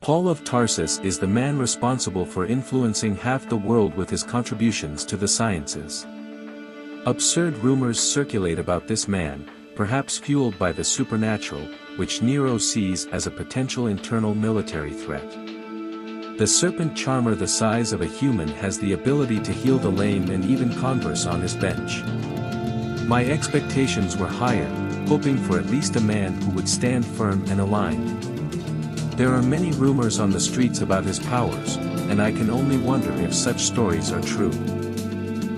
Paul of Tarsus is the man responsible for influencing half the world with his contributions to the sciences. Absurd rumors circulate about this man, perhaps fueled by the supernatural, which Nero sees as a potential internal military threat. The serpent charmer the size of a human has the ability to heal the lame and even converse on his bench. My expectations were higher, hoping for at least a man who would stand firm and aligned. There are many rumors on the streets about his powers, and I can only wonder if such stories are true.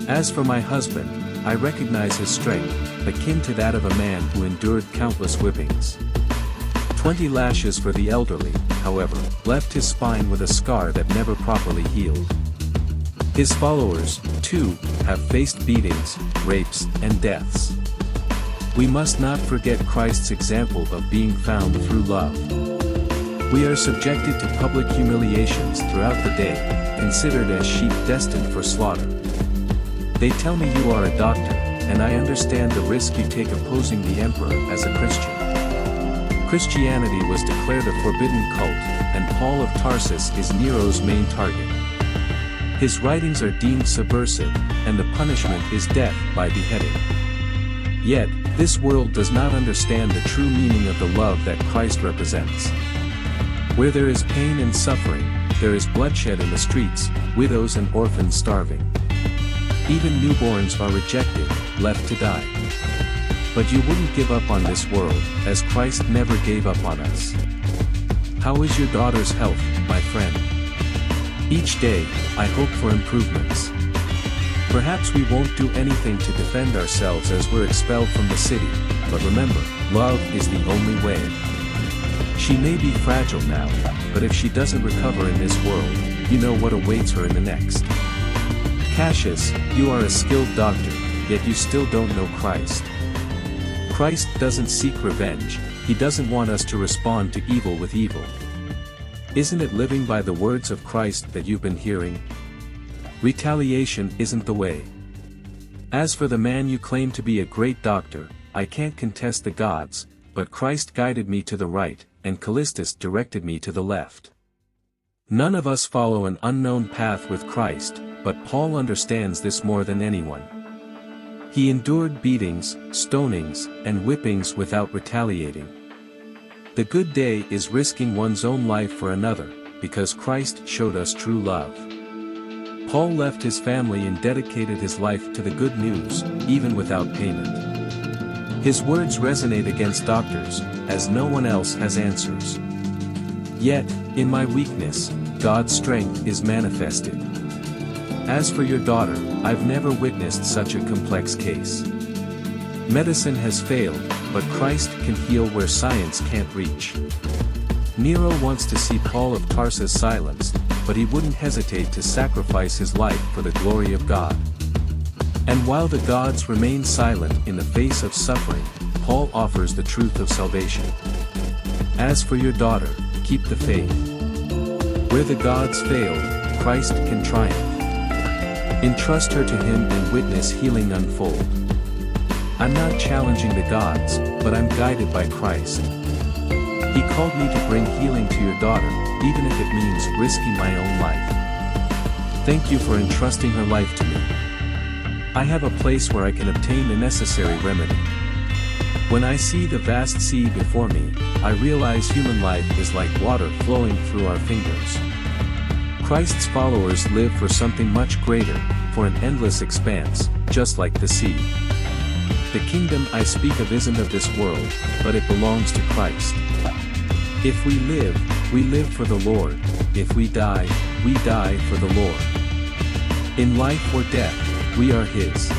As for my husband, I recognize his strength, akin to that of a man who endured countless whippings. 20 lashes for the elderly, however, left his spine with a scar that never properly healed. His followers, too, have faced beatings, rapes, and deaths. We must not forget Christ's example of being found through love. We are subjected to public humiliations throughout the day, considered as sheep destined for slaughter. They tell me you are a doctor, and I understand the risk you take opposing the emperor as a Christian. Christianity was declared a forbidden cult, and Paul of Tarsus is Nero's main target. His writings are deemed subversive, and the punishment is death by beheading. Yet, this world does not understand the true meaning of the love that Christ represents. Where there is pain and suffering, there is bloodshed in the streets, widows and orphans starving. Even newborns are rejected, left to die. But you wouldn't give up on this world, as Christ never gave up on us. How is your daughter's health, my friend? Each day, I hope for improvements. Perhaps we won't do anything to defend ourselves as we're expelled from the city, but remember, love is the only way. She may be fragile now, but if she doesn't recover in this world, you know what awaits her in the next. Cassius, you are a skilled doctor, yet you still don't know Christ. Christ doesn't seek revenge, he doesn't want us to respond to evil with evil. Isn't it living by the words of Christ that you've been hearing? Retaliation isn't the way. As for the man you claim to be a great doctor, I can't contest the gods, but Christ guided me to the right, and Callistus directed me to the left. None of us follow an unknown path with Christ, but Paul understands this more than anyone. He endured beatings, stonings, and whippings without retaliating. The good day is risking one's own life for another, because Christ showed us true love. Paul left his family and dedicated his life to the good news, even without payment. His words resonate against doctors, as no one else has answers. Yet, in my weakness, God's strength is manifested. As for your daughter, I've never witnessed such a complex case. Medicine has failed, but Christ can heal where science can't reach. Nero wants to see Paul of Tarsus silenced, but he wouldn't hesitate to sacrifice his life for the glory of God. And while the gods remain silent in the face of suffering, Paul offers the truth of salvation. As for your daughter, keep the faith. Where the gods failed, Christ can triumph. Entrust her to him and witness healing unfold. I'm not challenging the gods, but I'm guided by Christ. He called me to bring healing to your daughter, even if it means risking my own life. Thank you for entrusting her life to me. I have a place where I can obtain the necessary remedy. When I see the vast sea before me, I realize human life is like water flowing through our fingers. Christ's followers live for something much greater, for an endless expanse, just like the sea. The kingdom I speak of isn't of this world, but it belongs to Christ. If we live for the Lord. If we die for the Lord. In life or death, we are His.